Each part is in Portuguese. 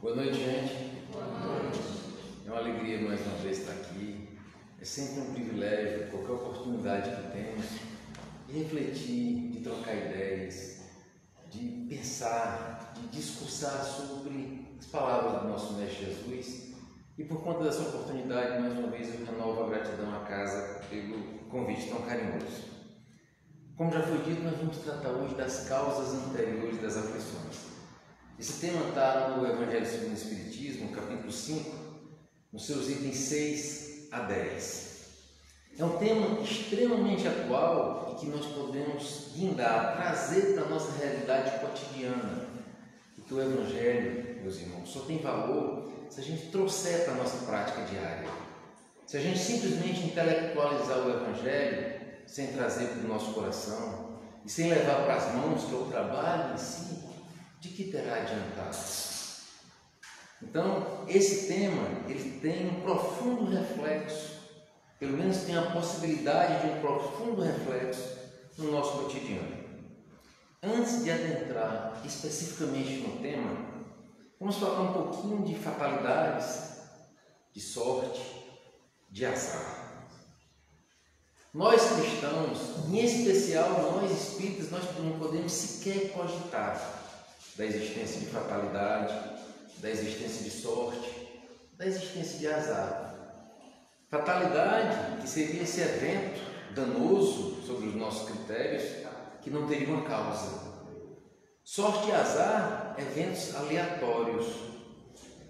Boa noite, gente. Boa noite. É uma alegria mais uma vez estar aqui. É sempre um privilégio, qualquer oportunidade que temos, de refletir, de trocar ideias, de pensar, de discursar sobre as palavras do nosso Mestre Jesus. E por conta dessa oportunidade, mais uma vez, eu renovo a gratidão à casa pelo convite tão carinhoso. Como já foi dito, nós vamos tratar hoje das causas anteriores das aflições. Esse tema está no Evangelho segundo o Espiritismo, capítulo 5, nos seus itens 6 a 10. É um tema extremamente atual e que nós podemos guindar, trazer para a nossa realidade cotidiana. Porque o Evangelho, meus irmãos, só tem valor se a gente trouxer para a nossa prática diária. Se a gente simplesmente intelectualizar o Evangelho sem trazer para o nosso coração e sem levar para as mãos, que é o trabalho em si, de que terá adiantado? Então, esse tema, ele tem um profundo reflexo, pelo menos tem a possibilidade de um profundo reflexo no nosso cotidiano. Antes de adentrar especificamente no tema, vamos falar um pouquinho de fatalidades, de sorte, de azar. Nós cristãos, em especial nós espíritas, nós não podemos sequer cogitar da existência de fatalidade, da existência de sorte, da existência de azar. Fatalidade, que seria esse evento danoso sobre os nossos critérios, que não teria uma causa. Sorte e azar, eventos aleatórios.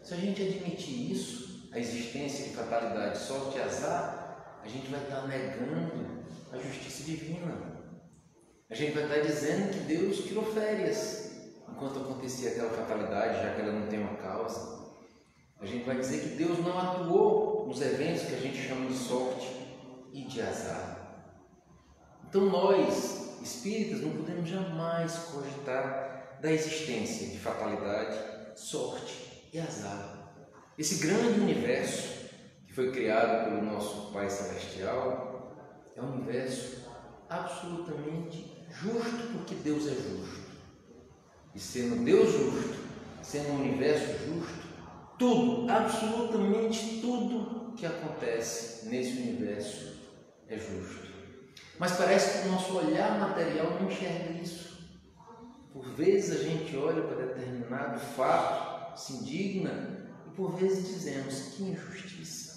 Se a gente admitir isso, a existência de fatalidade, sorte e azar, a gente vai estar negando a justiça divina. A gente vai estar dizendo que Deus tirou férias enquanto acontecia aquela fatalidade, já que ela não tem uma causa. A gente vai dizer que Deus não atuou nos eventos que a gente chama de sorte e de azar. Então nós, espíritas, não podemos jamais cogitar da existência de fatalidade, sorte e azar. Esse grande universo que foi criado pelo nosso Pai Celestial é um universo absolutamente justo, porque Deus é justo. E sendo Deus justo, sendo um universo justo, tudo, absolutamente tudo que acontece nesse universo é justo. Mas parece que o nosso olhar material não enxerga isso. Por vezes a gente olha para determinado fato, se indigna, e por vezes dizemos: que injustiça!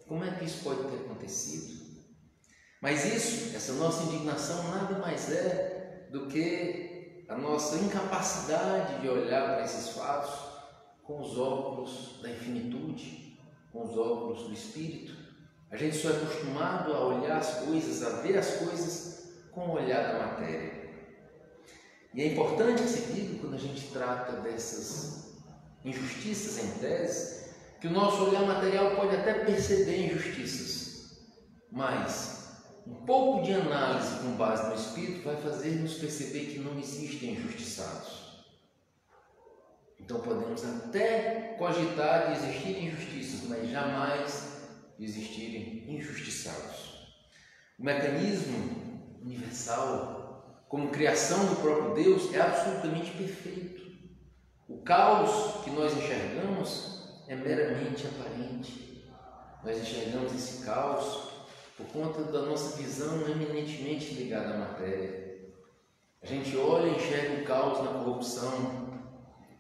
Como é que isso pode ter acontecido? Mas isso, essa nossa indignação, nada mais é do que a nossa incapacidade de olhar para esses fatos com os óculos da infinitude, com os óculos do Espírito. A gente só é acostumado a olhar as coisas, a ver as coisas com o olhar da matéria. E é importante que se diga, quando a gente trata dessas injustiças em tese, que o nosso olhar material pode até perceber injustiças, mas um pouco de análise com base no Espírito vai fazer-nos perceber que não existem injustiçados. Então podemos até cogitar de existirem injustiças, mas jamais de existirem injustiçados. O mecanismo universal, como criação do próprio Deus, é absolutamente perfeito. O caos que nós enxergamos é meramente aparente. Nós enxergamos esse caos por conta da nossa visão eminentemente ligada à matéria. A gente olha e enxerga o caos na corrupção,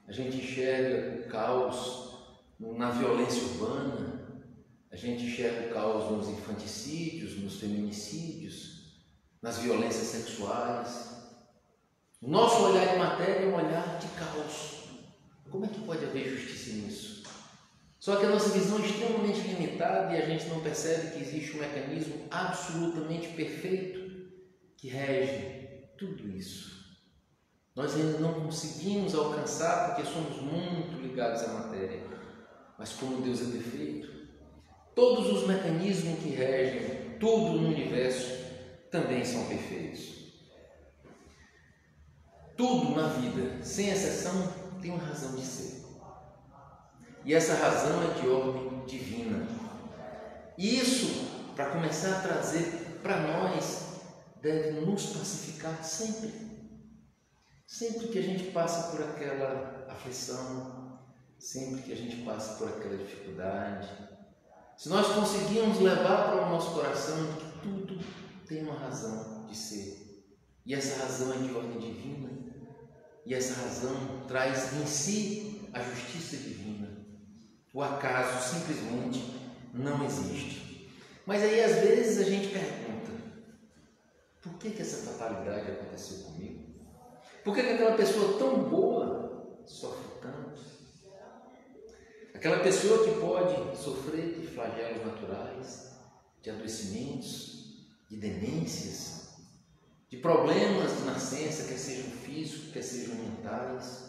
a gente enxerga o caos na violência urbana, a gente enxerga o caos nos infanticídios, nos feminicídios, nas violências sexuais. O nosso olhar em matéria é um olhar de caos. Como é que pode haver justiça nisso? Só que a nossa visão é extremamente limitada e a gente não percebe que existe um mecanismo absolutamente perfeito que rege tudo isso. Nós ainda não conseguimos alcançar porque somos muito ligados à matéria. Mas como Deus é perfeito, todos os mecanismos que regem tudo no universo também são perfeitos. Tudo na vida, sem exceção, tem uma razão de ser. E essa razão é de ordem divina. E isso, para começar a trazer para nós, deve nos pacificar sempre. Sempre que a gente passa por aquela aflição, sempre que a gente passa por aquela dificuldade, se nós conseguirmos levar para o nosso coração que tudo tem uma razão de ser, e essa razão é de ordem divina, e essa razão traz em si a justiça divina, o acaso simplesmente não existe. Mas aí às vezes a gente pergunta, por que essa fatalidade aconteceu comigo? Por que aquela pessoa tão boa sofre tanto? Aquela pessoa que pode sofrer de flagelos naturais, de adoecimentos, de demências, de problemas de nascença, quer sejam físicos, quer sejam mentais.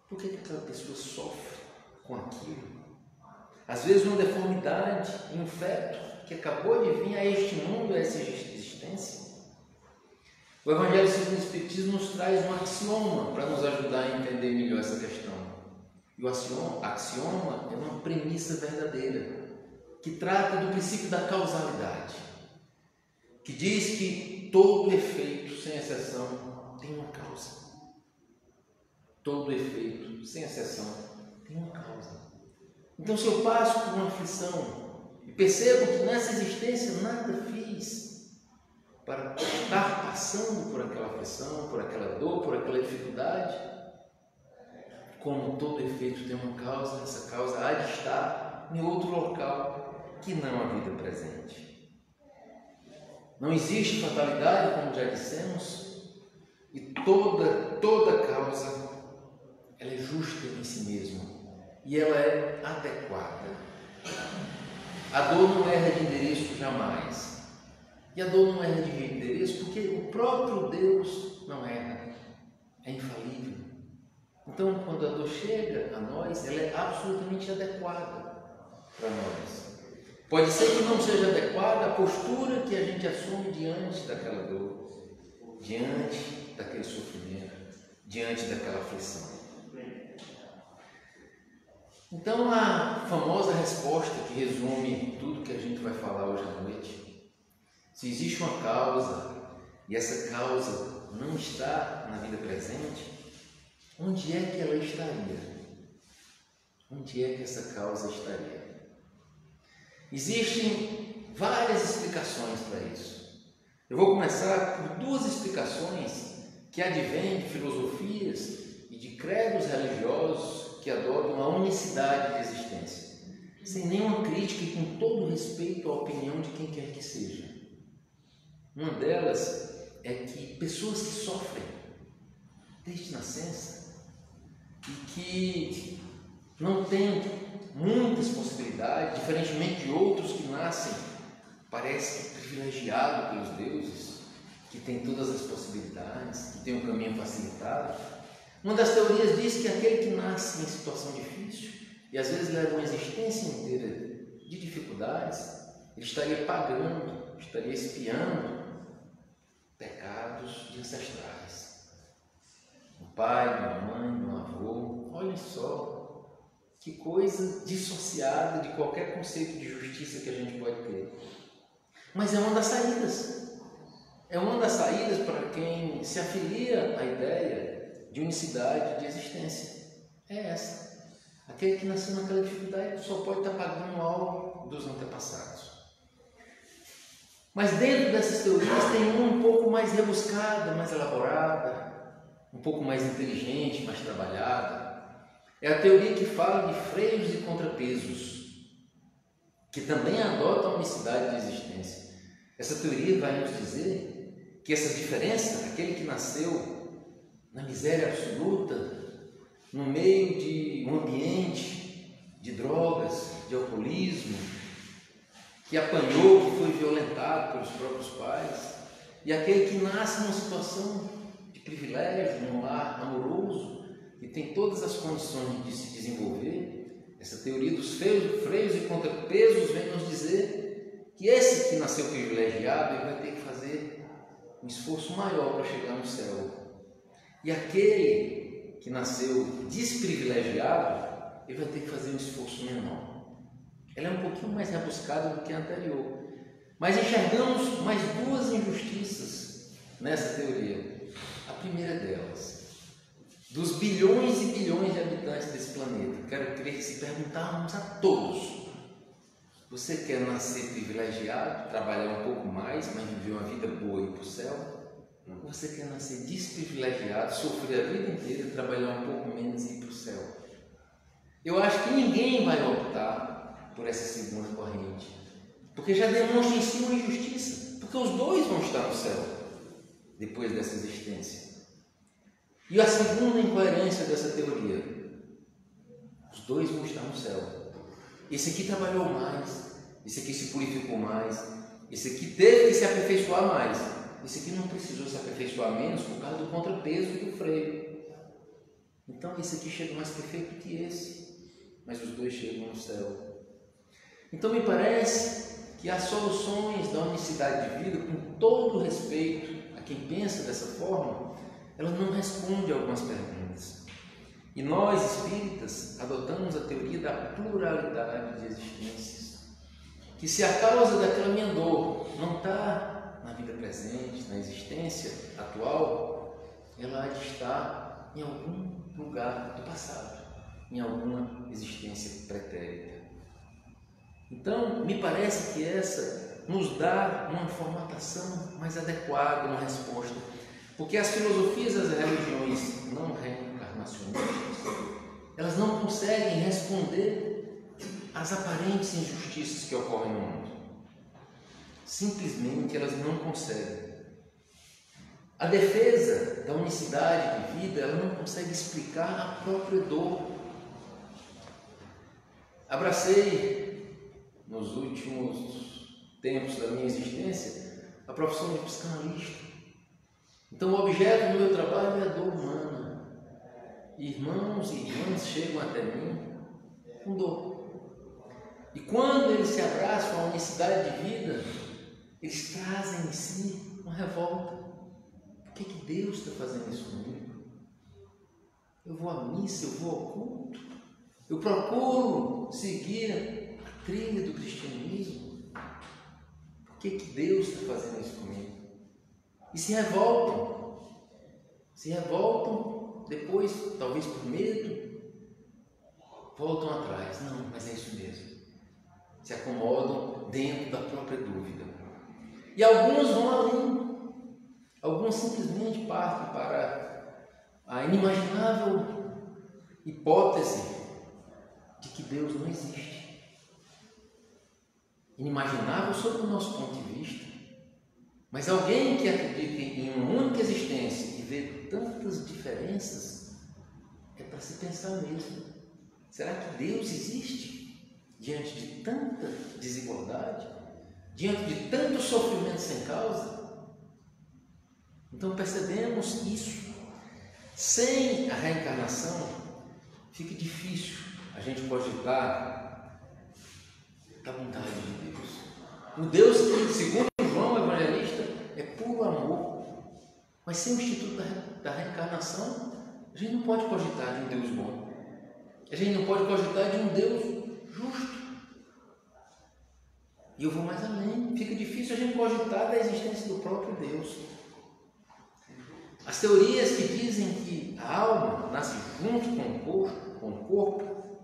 Por que aquela pessoa sofre com aquilo? Às vezes uma deformidade, um feto que acabou de vir a este mundo, a essa existência. O Evangelho segundo o Espiritismo nos traz um axioma para nos ajudar a entender melhor essa questão. E o axioma é uma premissa verdadeira, que trata do princípio da causalidade, que diz que todo efeito, sem exceção, tem uma causa. Todo efeito, sem exceção, tem uma causa. Então, se eu passo por uma aflição e percebo que nessa existência nada fiz para estar passando por aquela aflição, por aquela dor, por aquela dificuldade, como todo efeito tem uma causa, essa causa há de estar em outro local que não a vida presente. Não existe fatalidade, como já dissemos, e toda causa ela é justa em si mesma e ela é adequada. A dor não erra de endereço jamais. E a dor não erra de endereço porque o próprio Deus não erra, é infalível. Então, quando a dor chega a nós, ela é absolutamente adequada para nós. Pode ser que não seja adequada a postura que a gente assume diante daquela dor, diante daquele sofrimento, diante daquela aflição. Então, a famosa resposta que resume tudo que a gente vai falar hoje à noite: se existe uma causa e essa causa não está na vida presente, onde é que ela estaria? Onde é que essa causa estaria? Existem várias explicações para isso. Eu vou começar por duas explicações que advêm de filosofias e de credos religiosos que adotam a unicidade de existência, sem nenhuma crítica e com todo respeito à opinião de quem quer que seja. Uma delas é que pessoas que sofrem desde nascença e que não têm muitas possibilidades, diferentemente de outros que nascem, parece privilegiado pelos deuses, que tem todas as possibilidades, que tem um caminho facilitado. Uma das teorias diz que aquele que nasce em situação difícil e às vezes leva uma existência inteira de dificuldades, ele estaria pagando, estaria expiando pecados de ancestrais. Um pai, uma mãe, um avô, olhem só que coisa dissociada de qualquer conceito de justiça que a gente pode ter. Mas é uma das saídas. É uma das saídas para quem se afilia à ideia de unicidade de existência. É essa. Aquele que nasceu naquela dificuldade só pode estar pagando algo dos antepassados. Mas dentro dessas teorias tem uma um pouco mais rebuscada, mais elaborada, um pouco mais inteligente, mais trabalhada. É a teoria que fala de freios e contrapesos, que também adota a unicidade de existência. Essa teoria vai nos dizer que essa diferença, aquele que nasceu na miséria absoluta, no meio de um ambiente de drogas, de alcoolismo, que apanhou, que foi violentado pelos próprios pais, e aquele que nasce numa situação de privilégio, num lar amoroso, e tem todas as condições de se desenvolver. Essa teoria dos freios e contrapesos vem nos dizer que esse que nasceu privilegiado, ele vai ter que fazer um esforço maior para chegar no céu. E aquele que nasceu desprivilegiado, ele vai ter que fazer um esforço menor. Ela é um pouquinho mais rebuscada do que a anterior. Mas enxergamos mais duas injustiças nessa teoria. A primeira delas dos bilhões e bilhões de habitantes desse planeta, quero crer que se perguntarmos a todos: você quer nascer privilegiado, trabalhar um pouco mais, mas viver uma vida boa e ir para o céu? Ou você quer nascer desprivilegiado, sofrer a vida inteira, trabalhar um pouco menos e ir para o céu? Eu acho que ninguém vai optar por essa segunda corrente, porque já demonstra em si uma injustiça, porque os dois vão estar no céu depois dessa existência. E a segunda incoerência dessa teoria: os dois vão estar no céu. Esse aqui trabalhou mais, esse aqui se purificou mais, esse aqui teve que se aperfeiçoar mais, esse aqui não precisou se aperfeiçoar menos por causa do contrapeso e do freio. Então esse aqui chega mais perfeito que esse, mas os dois chegam no céu. Então me parece que as soluções da unicidade de vida, com todo respeito a quem pensa dessa forma, ela não responde a algumas perguntas. E nós, espíritas, adotamos a teoria da pluralidade de existências, que se a causa daquela minha dor não está na vida presente, na existência atual, ela há de estar em algum lugar do passado, em alguma existência pretérita. Então, me parece que essa nos dá uma formatação mais adequada, uma resposta. Porque as filosofias das religiões não reencarnacionistas, elas não conseguem responder às aparentes injustiças que ocorrem no mundo. Simplesmente elas não conseguem. A defesa da unicidade de vida, ela não consegue explicar a própria dor. Abracei, nos últimos tempos da minha existência, a profissão de psicanalista. Então o objeto do meu trabalho é a dor humana. Irmãos e irmãs chegam até mim com dor. E quando eles se abraçam à unicidade de vida, eles trazem em si uma revolta. Por que Deus está fazendo isso comigo? Eu vou à missa, eu vou ao culto, eu procuro seguir a trilha do cristianismo. Por que Deus está fazendo isso comigo? E se revoltam, depois, talvez por medo, voltam atrás. Não, mas é isso mesmo. Se acomodam dentro da própria dúvida. E alguns vão além. Alguns simplesmente partem para a inimaginável hipótese de que Deus não existe. Inimaginável sob o nosso ponto de vista. Mas alguém que acredita em uma única existência e vê tantas diferenças, é para se pensar mesmo. Será que Deus existe diante de tanta desigualdade? Diante de tanto sofrimento sem causa? Então percebemos isso. Sem a reencarnação, fica difícil a gente cogitar da bondade de Deus. O Deus que, segundo João Evangelista, é puro amor. Mas sem o instituto da reencarnação, a gente não pode cogitar de um Deus bom. A gente não pode cogitar de um Deus justo. E eu vou mais além. Fica difícil a gente cogitar da existência do próprio Deus. As teorias que dizem que a alma nasce junto com o corpo,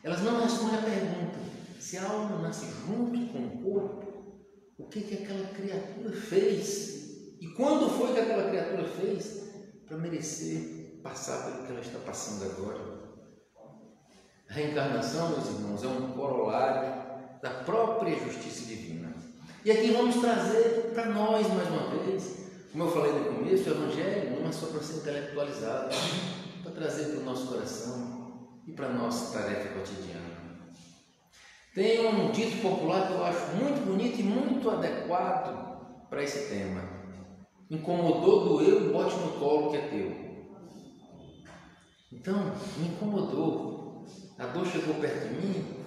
elas não respondem à pergunta: se a alma nasce junto com o corpo, o que aquela criatura fez? E quando foi que aquela criatura fez para merecer passar pelo que ela está passando agora? A reencarnação, meus irmãos, é um corolário da própria justiça divina. E aqui vamos trazer para nós mais uma vez, como eu falei no começo, o Evangelho não é só para ser intelectualizado, para trazer para o nosso coração e para a nossa tarefa cotidiana. Tem um dito popular que eu acho muito bonito e muito adequado para esse tema: incomodou, doeu, bote no colo que é teu. Então, me incomodou, a dor chegou perto de mim,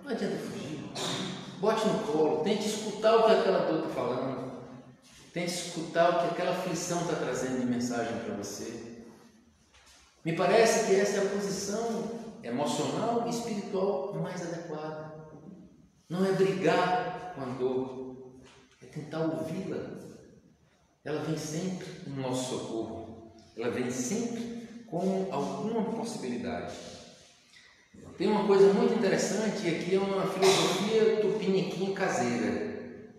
não adianta fugir, bote no colo, tente escutar o que aquela dor está falando, tente escutar o que aquela aflição está trazendo de mensagem para você. Me parece que essa é a posição emocional e espiritual mais adequada. Não é brigar com a dor, é tentar ouvi-la. Ela vem sempre em nosso socorro. ela vem sempre com alguma possibilidade. Tem uma coisa muito interessante, e aqui é uma filosofia tupiniquim caseira.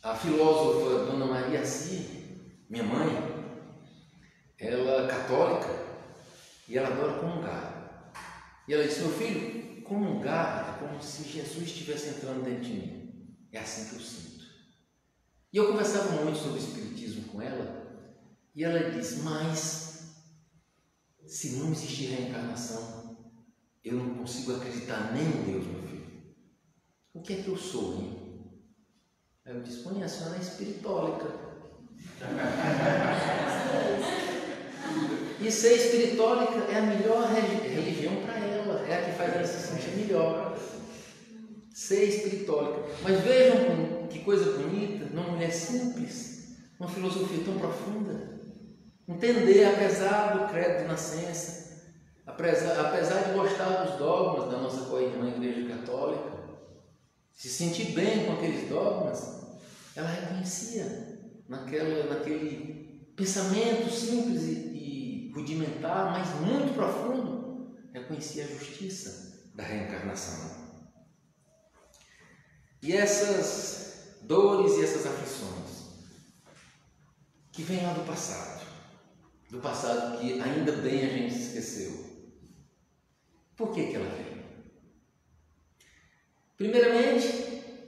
A filósofa Dona Maria Assi, minha mãe, ela é católica e ela adora comungar. E ela disse: meu filho, comungar é como se Jesus estivesse entrando dentro de mim. É assim que eu sinto. E eu conversava muito sobre o espiritismo com ela, e ela disse: mas se não existir reencarnação, eu não consigo acreditar nem em Deus, meu filho. O que é que eu sou, hein? Aí eu disse: põe a senhora é espiritólica. E ser espiritólica é a melhor religião para ela, é a que faz ela se sentir melhor. Ser espiritólica. Mas vejam que coisa bonita, uma mulher simples, uma filosofia tão profunda. Entender, apesar do credo de nascença, apesar de gostar dos dogmas da nossa co-irmã Igreja Católica, se sentir bem com aqueles dogmas, ela reconhecia naquele pensamento simples e rudimentar, mas muito profundo, reconhecia a justiça da reencarnação. E essas dores e essas aflições que vêm lá do passado que ainda bem a gente esqueceu. Por que ela vem? Primeiramente,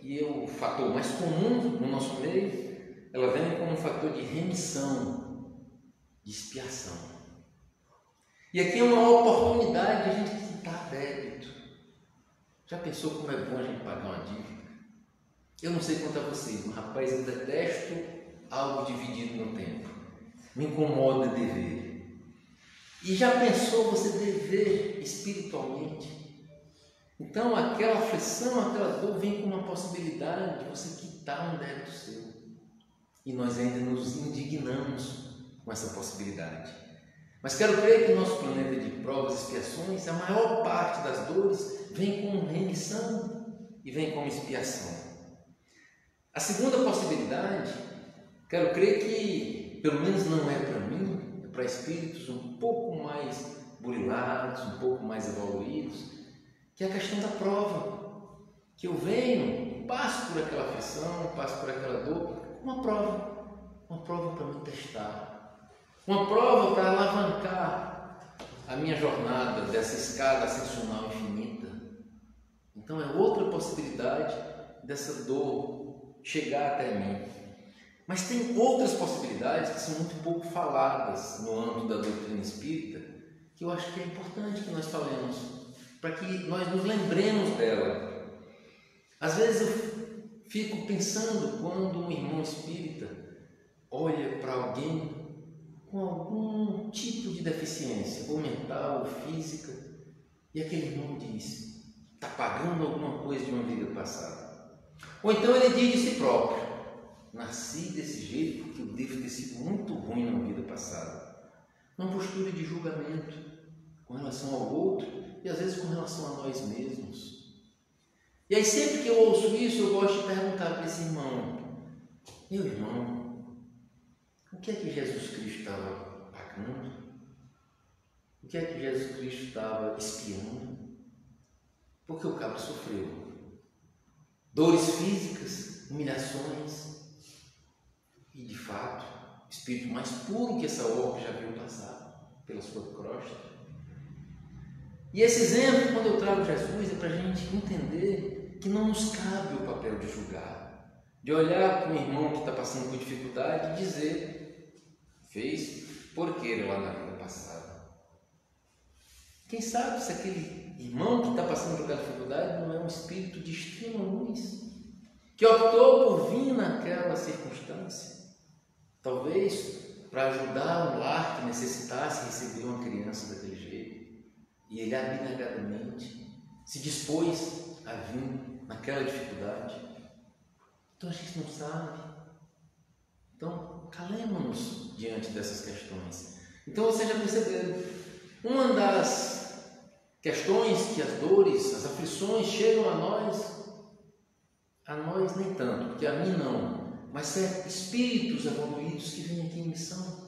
e é o fator mais comum no nosso meio, ela vem como um fator de remissão, de expiação. E aqui é uma oportunidade de a gente quitar débito. Já pensou como é bom a gente pagar uma dívida? Eu não sei quanto a vocês, mas rapaz, eu detesto algo dividido no tempo. Me incomoda dever. E já pensou você dever espiritualmente? Então aquela aflição, aquela dor vem com uma possibilidade de você quitar um débito seu. E nós ainda nos indignamos com essa possibilidade. Mas quero crer que no nosso planeta de provas e expiações, a maior parte das dores vem com remissão e vem com expiação. A segunda possibilidade, quero crer que, pelo menos não é para mim, é para espíritos um pouco mais burilados, um pouco mais evoluídos, que é a questão da prova. Que eu venho, passo por aquela aflição, passo por aquela dor, uma prova para me testar, uma prova para alavancar a minha jornada dessa escada ascensional infinita. Então é outra possibilidade dessa dor chegar até mim. Mas tem outras possibilidades que são muito pouco faladas no âmbito da doutrina espírita, que eu acho que é importante que nós falemos, para que nós nos lembremos dela. Às vezes eu fico pensando quando um irmão espírita olha para alguém com algum tipo de deficiência, ou mental, ou física, e aquele irmão diz: está pagando alguma coisa de uma vida passada. Ou então ele diz de si próprio: nasci desse jeito porque eu devo ter sido muito ruim na vida passada. Uma postura de julgamento com relação ao outro e às vezes com relação a nós mesmos. E aí sempre que eu ouço isso, eu gosto de perguntar para esse irmão: meu irmão, o que é que Jesus Cristo estava pagando? O que é que Jesus Cristo estava expiando? Porque o cabra sofreu dores físicas, humilhações, e de fato, o espírito mais puro que essa orbe já viu passar pela sua crosta. E esse exemplo, quando eu trago Jesus, é para a gente entender que não nos cabe o papel de julgar, de olhar para um irmão que está passando por dificuldade e dizer: fez porqueira lá na vida passada. Quem sabe se aquele irmão que está passando por aquela dificuldade não é um espírito de extrema luz, que optou por vir naquela circunstância, talvez para ajudar um lar que necessitasse receber uma criança daquele jeito, e ele abnegadamente se dispôs a vir naquela dificuldade. Então a gente não sabe. Então calemos-nos diante dessas questões. Então vocês já perceberam, uma das questões que as dores, as aflições chegam a nós nem tanto, porque a mim não, mas é espíritos evoluídos que vêm aqui em missão.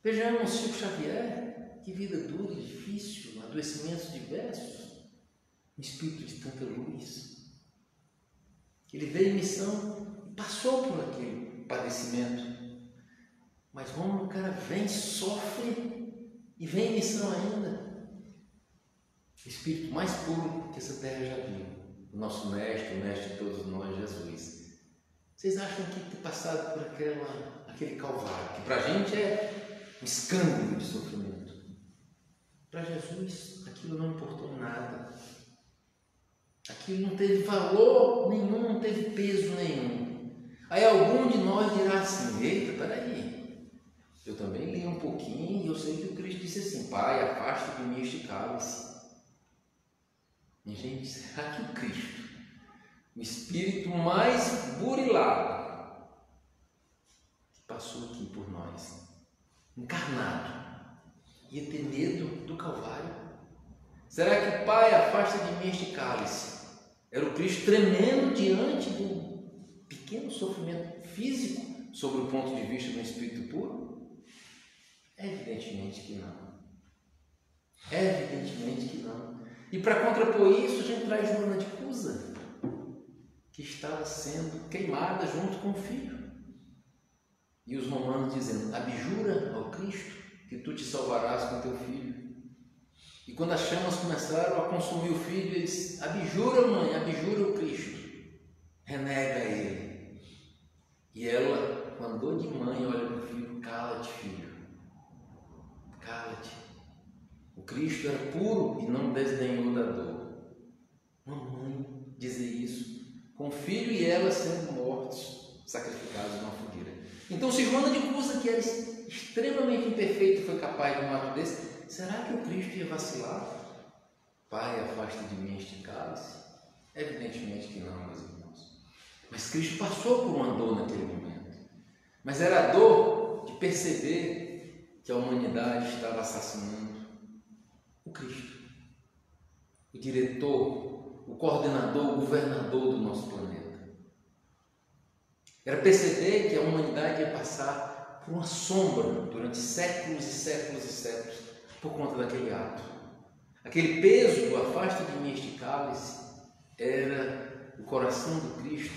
Vejamos Chico Xavier, que vida dura e difícil, adoecimentos diversos, um espírito de tanta luz. Ele veio em missão e passou por aquele padecimento. Mas Rômulo, o cara vem, sofre e vem em missão ainda. O espírito mais puro que essa terra já viu. O nosso mestre, o mestre de todos nós, Jesus. Vocês acham que ter passado por aquele calvário, que para a gente é um escândalo de sofrimento, para Jesus aquilo não importou nada. Aquilo não teve valor nenhum, não teve peso nenhum. Aí algum de nós dirá assim: eita, peraí, eu também li um pouquinho e eu sei que o Cristo disse assim: Pai, afasta de mim este cálice. E gente, será que o Cristo, o espírito mais burilado, que passou aqui por nós, encarnado, ia ter medo do Calvário? Será que, Pai, afasta de mim este cálice? Era o Cristo tremendo diante do pequeno sofrimento físico, sob o ponto de vista do espírito puro? Evidentemente que não. Evidentemente que não. E para contrapor isso, a gente traz Joana de Cusa, que estava sendo queimada junto com o filho. E os romanos dizendo: abjura ao Cristo que tu te salvarás com teu filho. E quando as chamas começaram a consumir o filho, eles: abjura, mãe, abjura o Cristo, renega ele. E ela, com a dor de mãe, olha para o filho: cala-te, filho, cala-te. O Cristo era puro e não desdenhou da dor. Uma mãe dizer isso, com o filho e ela sendo mortos, sacrificados numa fogueira. Então, se Joana de Cusa, que era extremamente imperfeito, foi capaz de um ato desse, será que o Cristo ia vacilar? Pai, afasta de mim este cálice? Evidentemente que não, meus irmãos. Mas Cristo passou por uma dor naquele momento. Mas era a dor de perceber que a humanidade estava assassinando o Cristo, o diretor, o coordenador, o governador do nosso planeta. Era perceber que a humanidade ia passar por uma sombra durante séculos e séculos e séculos por conta daquele ato. Aquele peso do afasta de mim este cálice era o coração do Cristo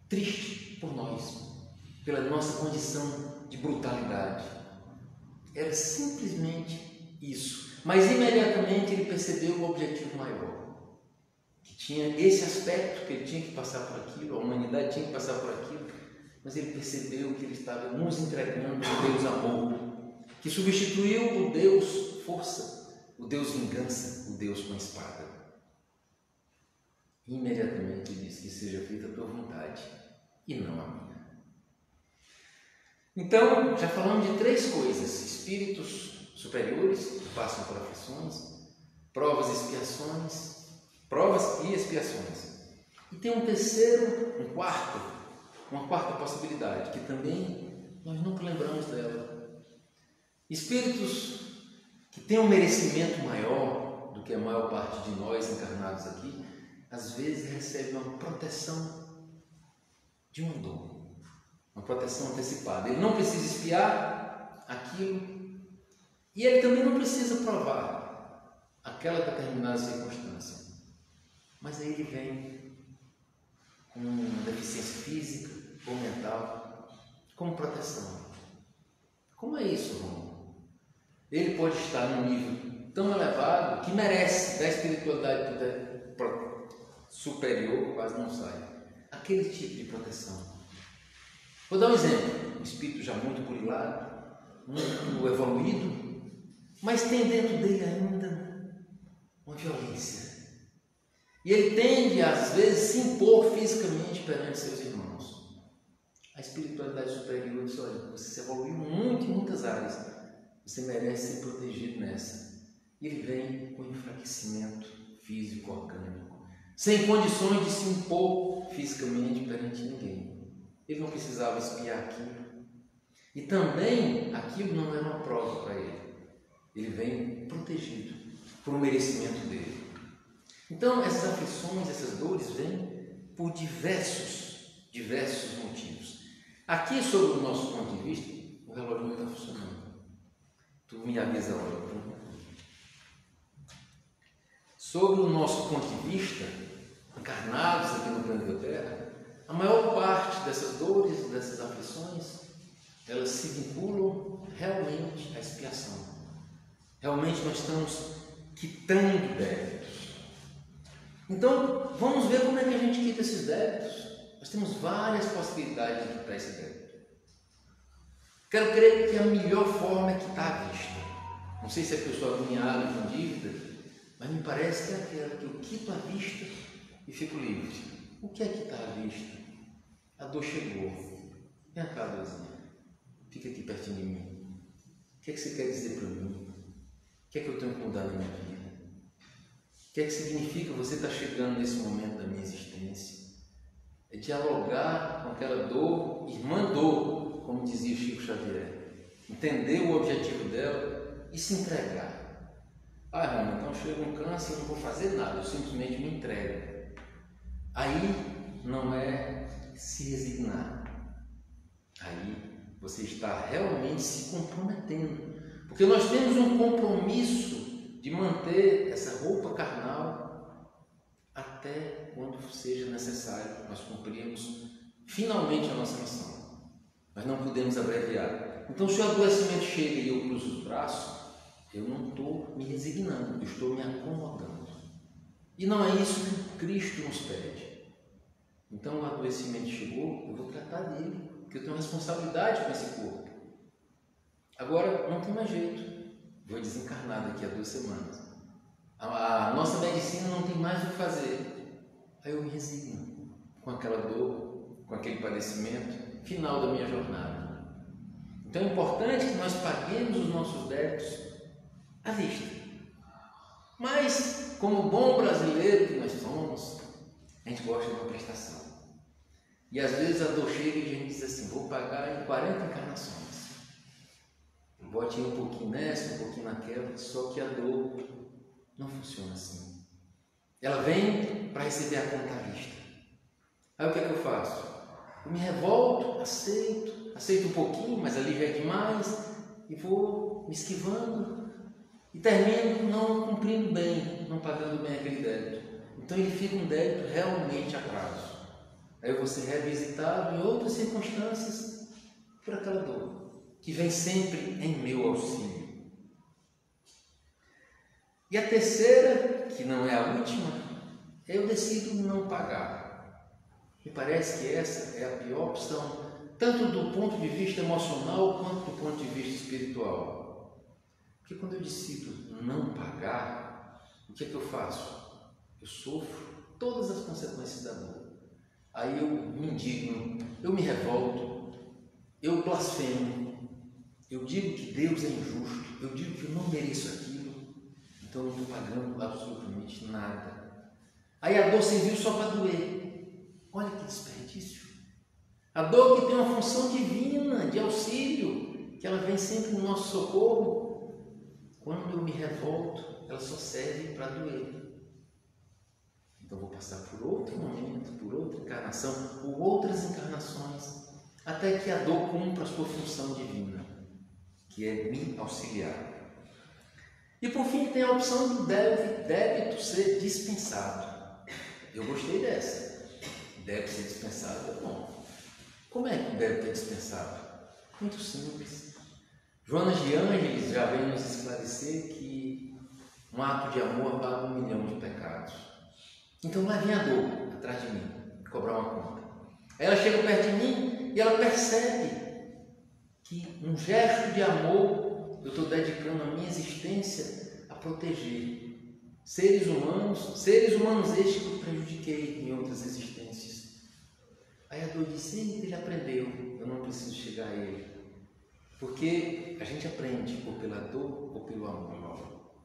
triste por nós, pela nossa condição de brutalidade. Era simplesmente isso. Mas imediatamente ele percebeu o objetivo maior, que tinha esse aspecto, que ele tinha que passar por aquilo, a humanidade tinha que passar por aquilo, mas ele percebeu que ele estava nos entregando o Deus amor, que substituiu o Deus força, o Deus vingança, o Deus com a espada. E imediatamente ele disse: que seja feita a tua vontade e não a minha. Então, já falamos de três coisas: espíritos superiores que passam por aflições, provas e expiações, provas e expiações. E tem uma quarta possibilidade, que também nós nunca lembramos dela. Espíritos que têm um merecimento maior do que a maior parte de nós encarnados aqui, às vezes recebem uma proteção de uma dor, uma proteção antecipada. Ele não precisa expiar aquilo e ele também não precisa provar aquela determinada circunstância. Mas aí ele vem com uma deficiência física ou mental como proteção. Como é isso, Rômulo? Ele pode estar num nível tão elevado que merece da espiritualidade superior, quase não sai. Aquele tipo de proteção. Vou dar um exemplo. Um espírito já muito burilado, muito evoluído, mas tem dentro dele ainda uma violência. E ele tende, às vezes, a se impor fisicamente perante seus irmãos. A espiritualidade superior diz: olha, você evoluiu muito em muitas áreas, você merece ser protegido nessa. E ele vem com enfraquecimento físico, orgânico, sem condições de se impor fisicamente perante ninguém. Ele não precisava expiar aquilo. E também aquilo não era uma prova para ele. Ele vem protegido por um merecimento dele. Então, essas aflições, essas dores vêm por diversos motivos. Aqui, sob o nosso ponto de vista, o relógio funcionando. Tu me avisa agora. Sobre o nosso ponto de vista, encarnados aqui no planeta Terra, a maior parte dessas dores, dessas aflições, elas se vinculam realmente à expiação. Realmente nós estamos quitando débitos. Então, vamos ver como é que a gente quita esses débitos. Nós temos várias possibilidades de quitar esse débito. Quero crer que a melhor forma é quitar à vista. Não sei se a pessoa agoniada com dívida, mas me parece que é aquela que eu quito à vista e fico livre. O que é quitar à vista? A dor chegou. Vem cá, dorzinha. Fica aqui pertinho de mim. O que é que você quer dizer para mim? O que é que eu tenho que mudar na minha vida? O que é que significa você estar chegando nesse momento da minha existência? É dialogar com aquela dor, irmã dor, como dizia Chico Xavier. Entender o objetivo dela e se entregar. Ah, irmão, então chega um câncer e eu não vou fazer nada, eu simplesmente me entrego. Aí não é se resignar. Aí você está realmente se comprometendo. Porque nós temos um compromisso de manter essa roupa carnal até quando seja necessário nós cumprirmos finalmente a nossa missão. Mas não podemos abreviar. Então, se o adoecimento chega e eu cruzo os braços, eu não estou me resignando, eu estou me acomodando. E não é isso que Cristo nos pede. Então, o adoecimento chegou, eu vou tratar dele, porque eu tenho responsabilidade com esse corpo. Agora, não tem mais jeito. Vou desencarnar daqui a 2 semanas. A nossa medicina não tem mais o que fazer. Aí eu me resigno com aquela dor, com aquele padecimento, final da minha jornada. Então, é importante que nós paguemos os nossos débitos à vista. Mas, como bom brasileiro que nós somos, a gente gosta de uma prestação. E às vezes a dor chega e a gente diz assim, vou pagar em 40 encarnações. Bote um pouquinho nessa, um pouquinho naquela, só que a dor não funciona assim. Ela vem para receber a conta à vista. Aí o que é que eu faço? Eu me revolto, aceito um pouquinho, mas ali já é demais, e vou me esquivando, e termino não cumprindo bem, não pagando bem aquele débito. Então ele fica um débito realmente a prazo. Aí eu vou ser revisitado em outras circunstâncias por aquela dor, que vem sempre em meu auxílio. E a terceira, que não é a última, eu decido não pagar. Me parece que essa é a pior opção, tanto do ponto de vista emocional quanto do ponto de vista espiritual. Porque quando eu decido não pagar, o que é que eu faço? Eu sofro todas as consequências da dor. Aí eu me indigno, eu me revolto, eu blasfemo, eu digo que Deus é injusto, eu digo que eu não mereço aquilo, então eu não estou pagando absolutamente nada. Aí a dor serviu só para doer. Olha que desperdício. A dor que tem uma função divina, de auxílio, que ela vem sempre no nosso socorro. Quando eu me revolto, ela só serve para doer. Então eu vou passar por outro momento, por outra encarnação, por outras encarnações, até que a dor cumpra a sua função divina, que é me auxiliar. E por fim tem a opção do débito ser dispensado. Eu gostei dessa. Débito ser dispensado é bom. Como é que o débito é dispensado? Muito simples. Joana de Ângeles já vem nos esclarecer que um ato de amor paga 1 milhão de pecados. Então lá vem a dor atrás de mim, cobrar uma conta. Aí ela chega perto de mim e ela percebe que um gesto de amor eu estou dedicando a minha existência a proteger seres humanos estes que eu prejudiquei em outras existências. Aí a dor diz, ele aprendeu, eu não preciso chegar a ele. Porque a gente aprende ou pela dor ou pelo amor.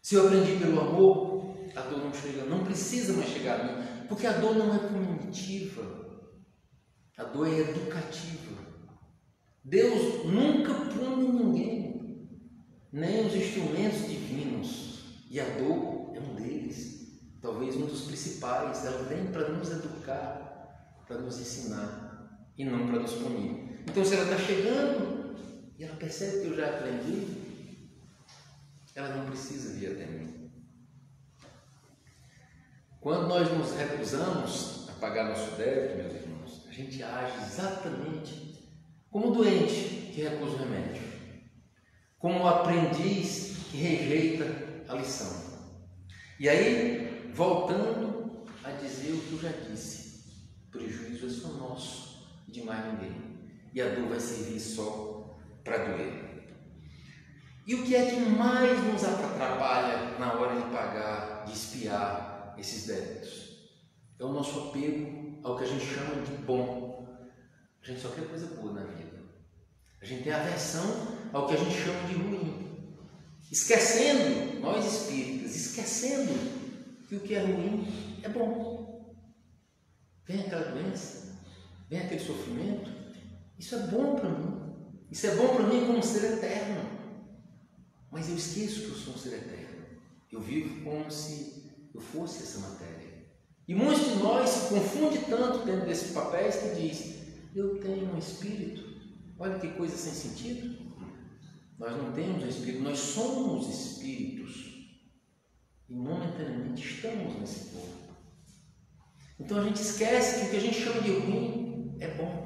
Se eu aprendi pelo amor, a dor não chega, não precisa mais chegar a mim, porque a dor não é punitiva, a dor é educativa. Deus nunca pune ninguém, nem os instrumentos divinos, e a dor é um deles, talvez um dos principais. Ela vem para nos educar, para nos ensinar, e não para nos punir. Então, se ela está chegando, e ela percebe que eu já aprendi, ela não precisa vir até mim. Quando nós nos recusamos a pagar nosso débito, meus irmãos, a gente age exatamente como o doente que recusa o remédio, como o aprendiz que rejeita a lição. E aí, voltando a dizer o que eu já disse, o prejuízo é só nosso e de mais ninguém. E a dor vai servir só para doer. E o que é que mais nos atrapalha na hora de pagar, de expiar esses débitos? É o nosso apego ao que a gente chama de bom. A gente só quer coisa boa na vida. A gente tem aversão ao que a gente chama de ruim. Esquecendo, nós espíritas, esquecendo que o que é ruim é bom. Vem aquela doença, vem aquele sofrimento, isso é bom para mim. Isso é bom para mim como ser eterno. Mas eu esqueço que eu sou um ser eterno. Eu vivo como se eu fosse essa matéria. E muitos de nós se confundem tanto dentro desses papéis que diz: eu tenho um espírito. Olha que coisa sem sentido. Nós não temos um espírito, nós somos espíritos. E momentaneamente estamos nesse corpo. Então a gente esquece que o que a gente chama de ruim é bom.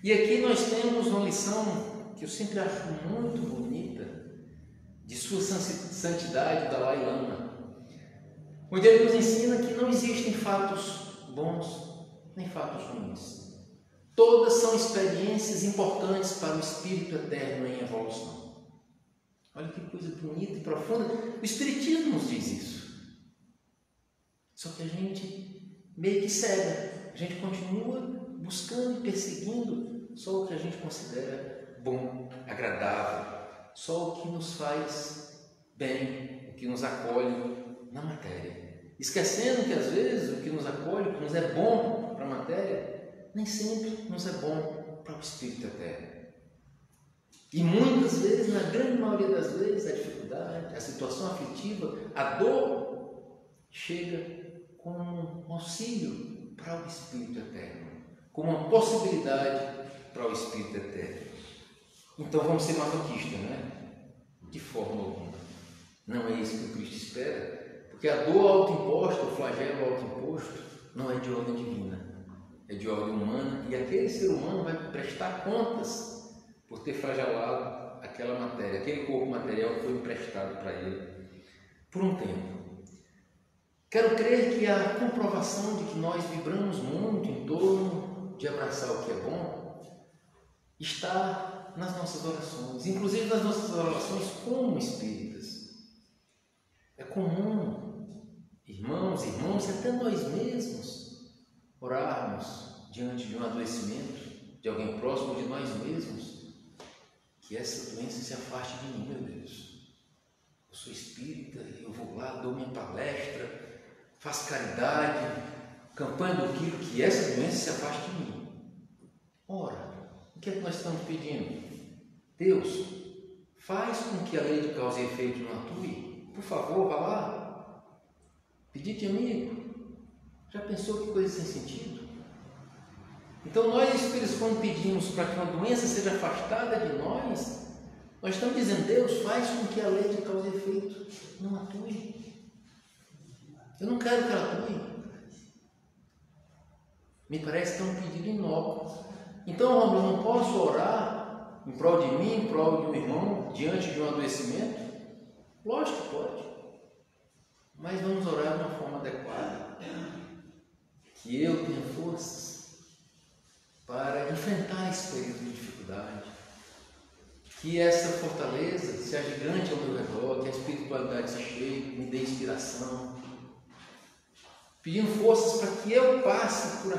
E aqui nós temos uma lição que eu sempre acho muito bonita, de sua santidade, Dalai Lama, onde ele nos ensina que não existem fatos bons nem fatos ruins. Todas são experiências importantes para o espírito eterno em evolução. Olha que coisa bonita e profunda. O Espiritismo nos diz isso. Só que a gente meio que cega. A gente continua buscando e perseguindo só o que a gente considera bom, agradável. Só o que nos faz bem, o que nos acolhe na matéria. Esquecendo que às vezes o que nos acolhe, o que nos é bom para a matéria, nem sempre nos é bom para o espírito eterno. E muitas vezes, na grande maioria das vezes, a dificuldade, a situação aflitiva, a dor chega como um auxílio para o espírito eterno, como uma possibilidade para o espírito eterno. Então vamos ser masoquistas, né? De forma alguma. Não é isso que o Cristo espera, porque a dor autoimposta, o flagelo autoimposto, não é de ordem divina, é de ordem humana, e aquele ser humano vai prestar contas por ter flagelado aquela matéria, aquele corpo material que foi emprestado para ele por um tempo. Quero crer que a comprovação de que nós vibramos muito em torno de abraçar o que é bom está nas nossas orações, inclusive nas nossas orações como espíritas. É comum, irmãos e irmãs, e até nós mesmos, orarmos diante de um adoecimento de alguém próximo de nós mesmos, que essa doença se afaste de mim, meu Deus. Eu sou espírita, eu vou lá, dou minha palestra, faço caridade, campanha do quilo, que essa doença se afaste de mim. Ora, o que é que nós estamos pedindo? Deus, faz com que a lei de causa e efeito não atue. Por favor, vá lá. Pedir-te, amigo. Já pensou que coisa sem sentido? Então nós, espíritos, quando pedimos para que uma doença seja afastada de nós estamos dizendo: Deus, faz com que a lei de causa e efeito não atue. Eu não quero que ela atue. Me parece que é um pedido inócuo. Então, Romulo, eu não posso orar em prol de mim, em prol de um irmão, diante de um adoecimento? Lógico que pode. Mas vamos orar de uma forma adequada. Que eu tenha forças para enfrentar esse período de dificuldade. Que essa fortaleza seja gigante ao meu redor, que a espiritualidade se cheie, me dê inspiração. Pedindo forças para que eu passe por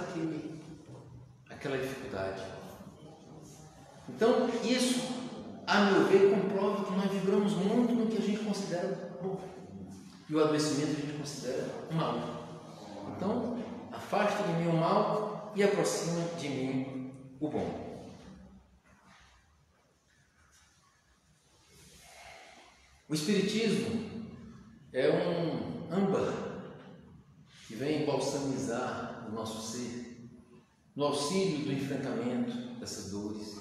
aquela dificuldade. Então, isso, a meu ver, comprova que nós vibramos muito no que a gente considera bom. E o adoecimento a gente considera mal. Então, afasta de mim o mal e aproxima de mim o bom. O Espiritismo é um âmbar que vem balsamizar o nosso ser, no auxílio do enfrentamento dessas dores,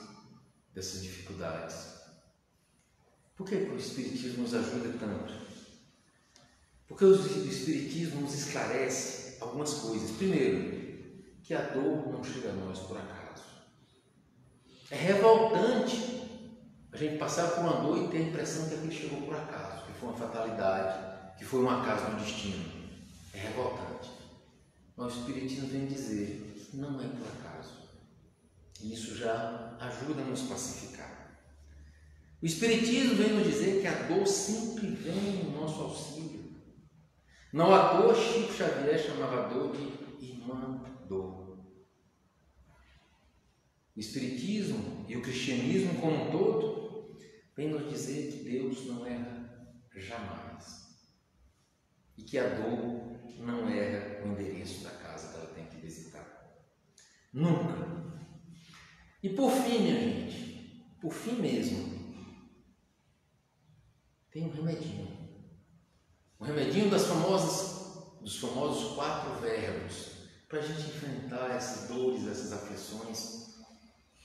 dessas dificuldades. Por que o Espiritismo nos ajuda tanto? Porque o Espiritismo nos esclarece algumas coisas. Primeiro, que a dor não chega a nós por acaso. É revoltante a gente passar por uma dor e ter a impressão que aquilo chegou por acaso, que foi uma fatalidade, que foi um acaso no destino. É revoltante. Mas o Espiritismo vem dizer que não é por acaso. E isso já ajuda a nos pacificar. O Espiritismo vem nos dizer que a dor sempre vem no nosso auxílio. Não à toa Chico Xavier chamava a dor de irmã dor. O Espiritismo e o cristianismo como um todo vem nos dizer que Deus não erra jamais e que a dor não erra o endereço da casa que ela tem que visitar. Nunca. E por fim, minha gente, por fim mesmo, tem um remedinho. O remedinho dos famosos 4 verbos para a gente enfrentar essas dores, essas aflições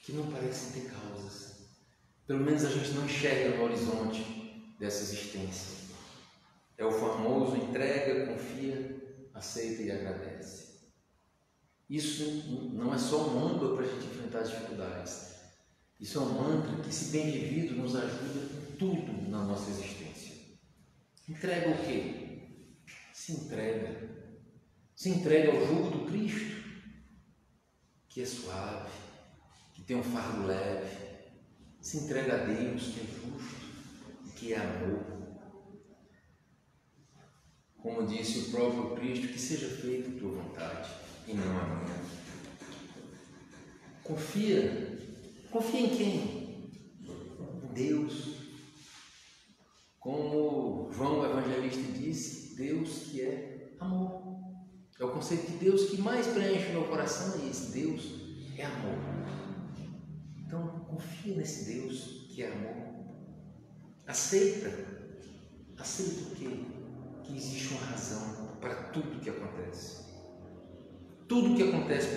que não parecem ter causas. Pelo menos a gente não enxerga no horizonte dessa existência. É o famoso entrega, confia, aceita e agradece. Isso não é só um mantra para a gente enfrentar as dificuldades. Isso é um mantra que, se bem vivido, nos ajuda em tudo na nossa existência. Entrega o quê? Se entrega. Se entrega ao jugo do Cristo, que é suave, que tem um fardo leve. Se entrega a Deus, que é justo e que é amor. Como disse o próprio Cristo, que seja feita a tua vontade e não a minha. Confia. Confia em quem? Em Deus. Como João o Evangelista disse, Deus que é amor. É o conceito de Deus que mais preenche o meu coração, é esse: Deus é amor. Então, confia nesse Deus que é amor. Aceita o quê? Que existe uma razão para tudo que acontece. Tudo que acontece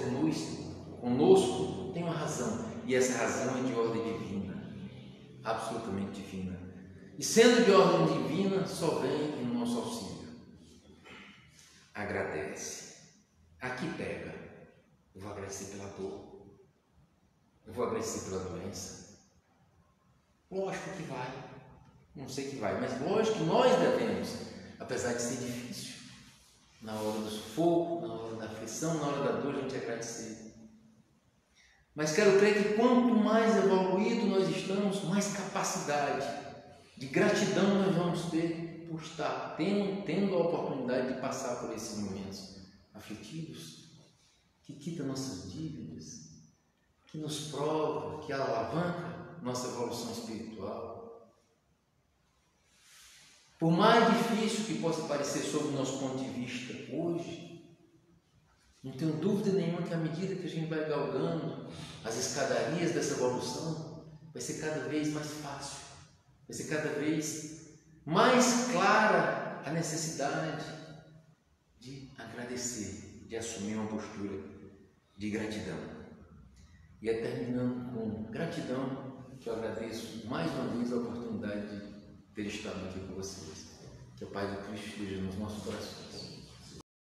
conosco tem uma razão, e essa razão é de ordem divina, absolutamente divina. E sendo de ordem divina, só vem em nosso auxílio. Agradece. Aqui pega. Eu vou agradecer pela dor. Eu vou agradecer pela doença. Lógico que vai. Não sei que vai, mas lógico que nós devemos, apesar de ser difícil, na hora do sufoco, na hora da aflição, na hora da dor, a gente agradecer. Mas quero crer que quanto mais evoluído nós estamos, mais capacidade de gratidão nós vamos ter por estar tendo a oportunidade de passar por esses momentos aflitivos, que quita nossas dívidas, que nos prova, que alavanca nossa evolução espiritual. Por mais difícil que possa parecer sob o nosso ponto de vista hoje, não tenho dúvida nenhuma que à medida que a gente vai galgando as escadarias dessa evolução, vai ser cada vez mais fácil. Vai ser cada vez mais clara a necessidade de agradecer, de assumir uma postura de gratidão. E é terminando com gratidão que eu agradeço mais uma vez a oportunidade de ter estado aqui com vocês. Que a paz do Cristo esteja nos nossos corações.